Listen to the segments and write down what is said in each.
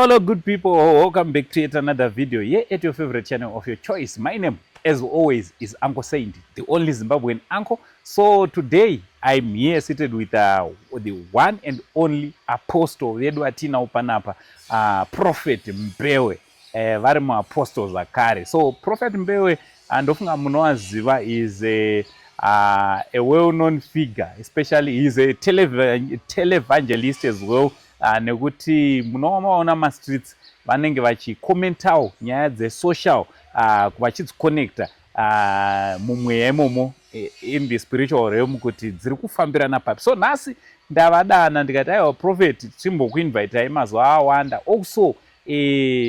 Hello good people, welcome back to yet another video here at your favorite channel of your choice. My name as always is Uncle Saint, the only Zimbabwean uncle. So today I'm here seated with the one and only apostle vedu atina upanapa, Prophet Mbewe, vari muapostles akare. So Prophet Mbewe ndofunga munowaziva is a well-known figure, especially he's a televangelist as well. Nekuti munomaona mastreets vanenge vachikomentawo nyaya dzesocial vachidziconnecta mumweya imomo in the spiritual realm kuti dziri kufambirana papi. So nhasi ndavadana ndikati aiwa prophet timbokuinvitai mazuva awanda. Also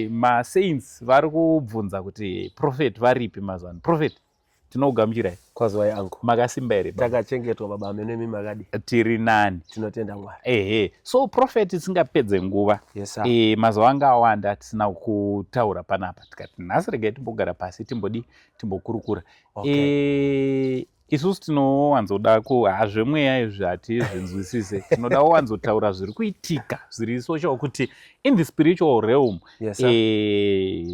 masaints vari kubvunza kuti prophet varipi mazuva ano. Prophet tinokugamuchirai. Kwazwai angu. Makasimba here baba? Takachengetwa baba, menemi makadi. Tiri nani. Tinotenda Mwari. So prophet tisingapedze nguva. Yes sir. Mazuva anga awanda tisina kutaura panapa. Tikati nhasi regai timbogara pasi timbokurukura. Okay. Isusu tinowanzoda hazvemweya izvi hatizvinzwisise. Tinoda wanzotaura zviri kuitika zviri social kuti in the spiritual realm. Yes sir.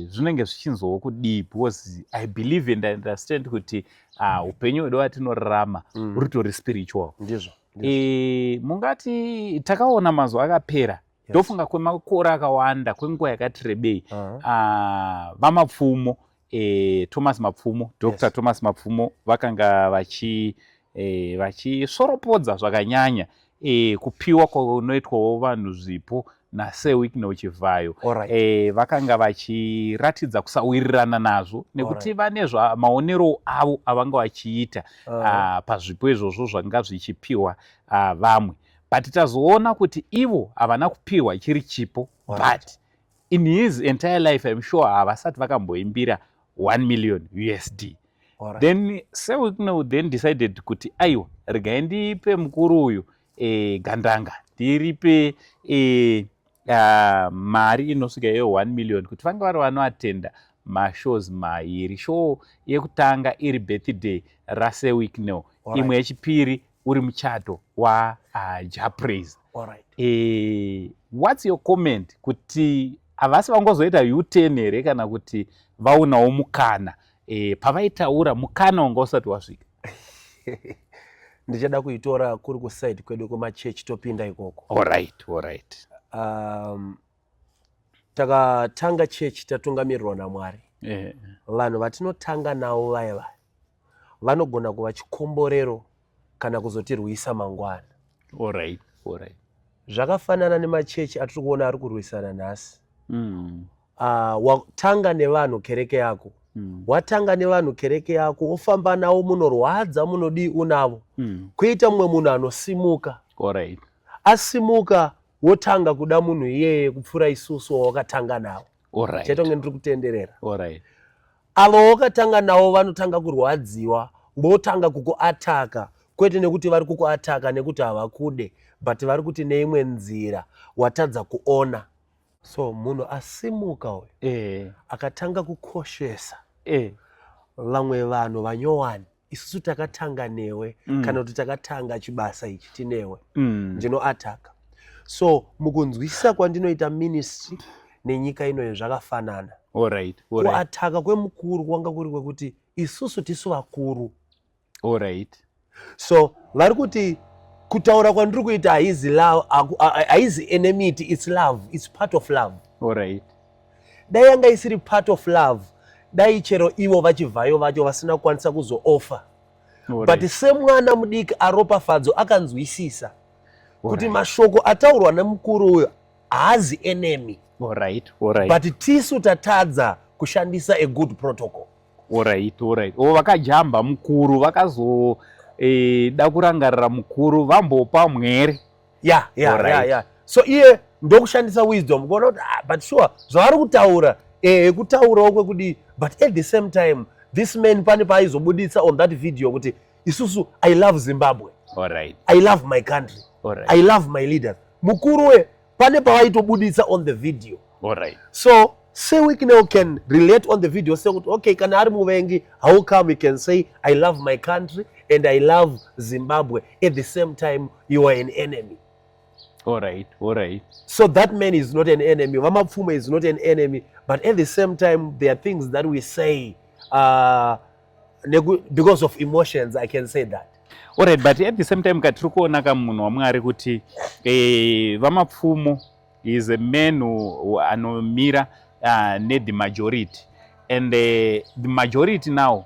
Zvinenge zvichinzowo kudii, because I believe and I understand kuti upenyu hwedu hwatinorarama uritori spiritual. Ndizvo. Mungati takaona mazuva akapera, ndofunga kwemakore akawanda kwenguva yakati rebei, vamapfumo, Thomas Mapfumo, Dr. Thomas Mapfumo vakanga vachisoropodza zvakanyanya kupiwa kunoitwawo vanhu zvipo naSewick Chivhayo. Vakanga vachiratidza kusawirirana nazvo nekuti vane maonero avo avanga vachiita pazvipo izvozvo zvanga zvichipiwa vamwe, but tazoona kuti ivo havana kupiwa chiri chipo. But in his entire life I'm sure havasati vakamboimbira 1 million USD. Then Sewick then decided kuti aiwa regai ndipe mukuru uyu gandanga, ndiripe mari inosvika iyo 1 million kuti vanga vari vanoatenda mashows mairi. Show yekutanga iri birthday raSewick, imwe yechipiri uri muchato waJapraise. What's your comment kuti havasi vangozoita U10 here kana kuti vaunawo mukana pavaitaura mukana wanga usati wasvika? Ndichada kuitora kuri kuside kwedu kumachechi topinda ikoko. Alright. Takatanga chechi tatungamirirwa naMwari. Vanhu vatinotanga navo vaya vanogona kuva chikomborero kana kuzotirwisa mangwana. Alright. Zvakafanana nemachechi atiri kuona ari kurwisana nhasi. Watanga nevanhu kereke yako, watanga nevanhu kereke yako, wofamba navo munorwadza, munodii unavo, kuita mumwe munhu anosimuka. Asimuka wotanga kuda munhu iyeye kupfuura isusu wawakatanga navo. Chetonge ndiri kutenderera. Avo wakatanga navo vanotanga kurwadziwa, votanga kukuataka, kwete nekuti vari kukuataka nekuti havakude, but vari kuti neimwe nzira watadza kuona. So munhu asimuka uyu akatanga kukoshesa vamwe vanhu vanyowani, isusu takatanga newe kana kuti takatanga chibasa ichi tinewe, ndinoataka. So mukunzwisisa kwandinoita ministry nenyika ino zvakafanana. Kuataka kwemukuru kwanga kuri kwekuti isusu tisu vakuru. So vari kuti kutaura kwandiri kuita haizi enmity, it's love, it's part of love. Dai yanga isiri part of love, dai chero ivo vaChivhayo vacho vasina kukwanisa kuzooffer. But semwana mudiki aropafadzo akanzwisisa kuti mashoko ataurwa nemukuru uyo haazi enemy. But tisu tatadza kushandisa a good protocol. Vakajamba mukuru vakazoda kurangarira mukuru vambopa mwere. So iye ndokushandisa wisdom kuona kuti but sure zvavari kutaura kutaurawo kwekudi, but at the same time this man pane paaizobuditsa on that video kuti isusu I love Zimbabwe. I love my country. I love my leaders. Mukuru we pane pavaitobuditsa on the video. So Sewick can relate on the video, say okay, kana ari muvengi, how come we can say I love my country and I love Zimbabwe at the same time you are an enemy? All right. So that man is not an enemy. Vamapfumo is not an enemy, but at the same time, there are things that we say because of emotions. I can say that. All right, but at the same time, katiri kuona kamunhu waMwari kuti Vamapfumo is a man who anomira the majority, and the majority now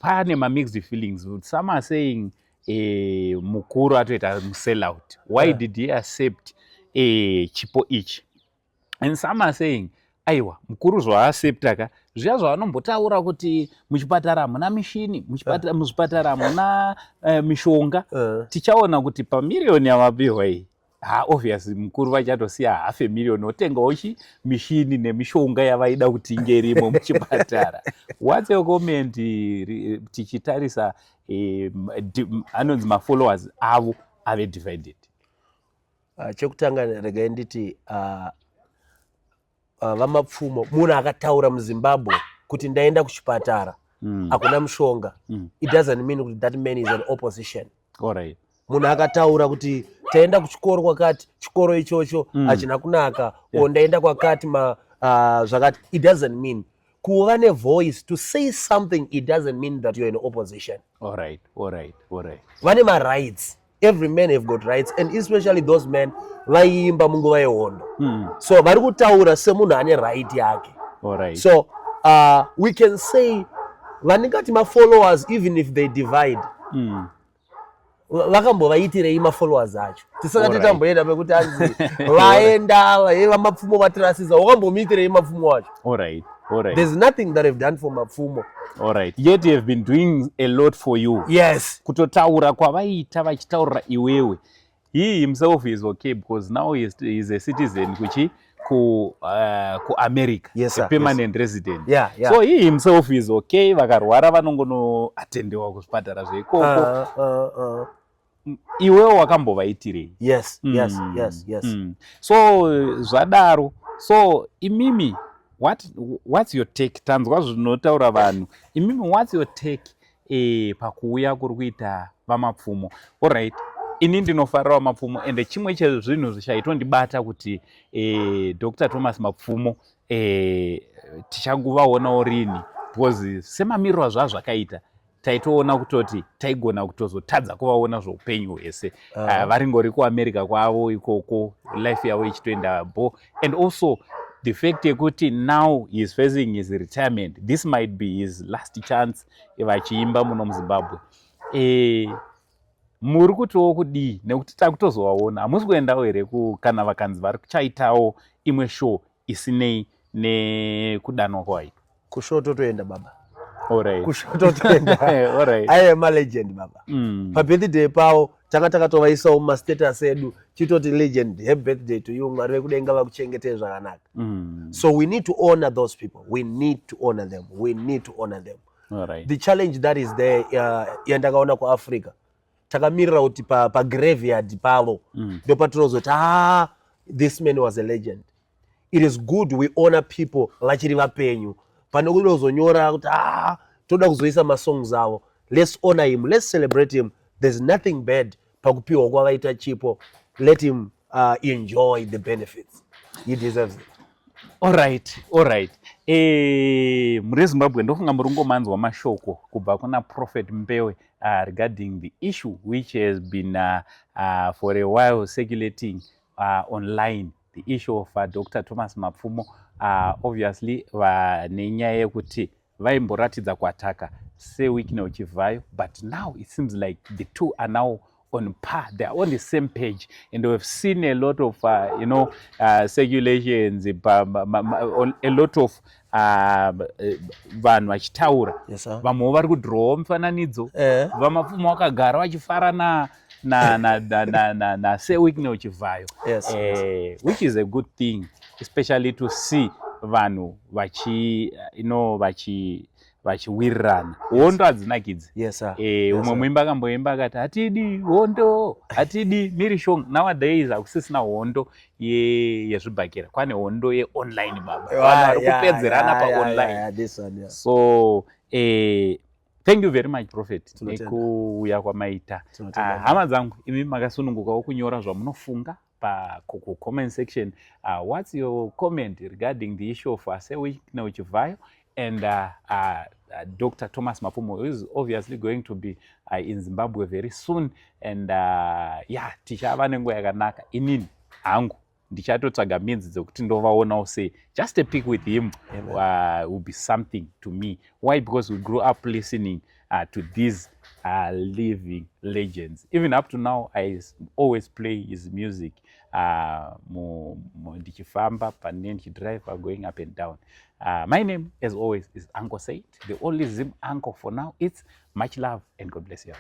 pane mixed feelings. Some are saying mukuru atoita sell out. Why did he accept chipo ichi? And some are saying aiwa mukuru zvaaccepta ka zviya zvavanombotaura kuti muchipatara hamuna mishini, muzvipatara hamuna mishonga, tichaona kuti pamiriyoni yavapiwa iyi obviously mukuru vachatosiya half a million otengawo mishini nemishonga yavaida kuti inge irimo muchipatara. What's your comment tichitarisa anonzi mafollowers avo ave divided? Chekutanga regai nditi Vamapfumo munhu akataura muZimbabwe kuti ndaenda kuchipatara hakuna mushonga, it doesn't mean kuti that man is an opposition. All right. Munhu akataura kuti taenda kuchikoro kwakati, chikoro ichocho hachina kunaka, ndaenda kwakati zvakati, it doesn't mean kuva nevoice to say something. It doesn't mean that you're in opposition. All right. Vane marights. Every man have got rights, and especially those men vaimba munguva yehondo. So vari kutaura semunhu ane right yake. All right. So we can say vanengati mafollowers, even if they divide, vakambovaitirei mafollowers acho. Tisingati tamboenda pekuti anzi vaenda Vamapfumo vatirasisa, wakambomuitirei Mapfumo wacho. All right. There's nothing that I've done for Mapfumo. All right. Yet you have been doing a lot for you. Yes. Kutotaura kwavaita vachitaurira iwewe. He himself is okay because now he is a citizen ku America. Yes, sir. A permanent resident. Yeah. So he himself is okay. Vakarwara vanongono atendewa kuzvipatara zveikoko. Iwewe wakambovaitirei? Yes. So zvadaro. So imimi what's your take? Tanzwa zvinotaura vanhu. Imimi what's your take pakuuya kuri kuita Vamapfumo? All right. Ini ndinofarira Mapfumo, ende chimwe chezvinhu zvichaitondibata kuti Dr. Thomas Mapfumo tichanguvaonawo rini, because semamiriro zvazvakaita taitoona kutoti taigona kutozotadza kuvaona zveupenyu hwese. Varingori kuAmerica kwavo ikoko, life yavo ichitoenda bo, and also the fact yekuti now he is facing his retirement. This might be his last chance vachiimba muno muZimbabwe. Muri kutiwo kudii? Nekuti takutozovaona, hamusi kuendawo here kana vakanzi vari kuchaitawo imwe show isinei nekudanwa kwaito? Kushow totoenda baba. All right. Kushow totoenda. All right. I am a legend baba. Pabirthday pavo takatovaisawo mumastatus edu chitoti legend, happy birthday to you, Mwari vekudenga vakuchengetei zvakanaka. So we need to honor those people. We need to honor them. All right. The challenge that is there yandakaona kuAfrica, takamirira kuti pagraveyard pavo ndopatinozoti this man was a legend. It is good we honor people vachiri vapenyu pane kuzonyora kuti toda kuzoisa masongs avo. Let's honor him, let's celebrate him. There's nothing bad pakupiwa kwavaita chipo. Let him enjoy the benefits. He deserves it. All right. Muri Zimbabwe ndofunga muri kungomanzwa mashoko kubva kuna Prophet Mbewe regarding the issue which has been for a while circulating online, the issue of Dr. Thomas Mapfumo. Obviously nenyaya yekuti vaimboratidza kuataka seWiki neChivhayo, but now it seems like the two are now on par. They are on the same page, and we've seen a lot of circulations, a lot of vanhu vachitaura. Vamwe vari kudrowa mufananidzo Vamapfumo vakagara vachifara na seWiki neChivhayo, which is a good thing, especially to see vanhu vachiwirirana. Hondo hadzinakidzi. Umwe muimba akamboimba akati hatidi hondo, hatidi mirishonga. Nowadays hakusisina hondo yezvibhakera, kwane hondo yeonline baba. Vanhu vari kupedzerana paonline. So Thank you very much Prophet nekuuya kwamaita. Hama dzangu imi makasunungukawo kunyora zvamunofunga comment section. What's your comment regarding the issue of Sewich Chivayo and Dr. Thomas Mapfumo, who is obviously going to be in Zimbabwe very soon, and tichava nenguva yakanaka. Inini hangu ndichatotsvaga midzi dzekuti ndovaonawo sei. Just a pic with him will be something to me. Why? Because we grew up listening to these living legends. Even up to now, I always play his music. Ndichifamba pane ndichidrive going up and down. My name, as always, is Uncle Saint, the only Zim uncle for now. It's much love and God bless you.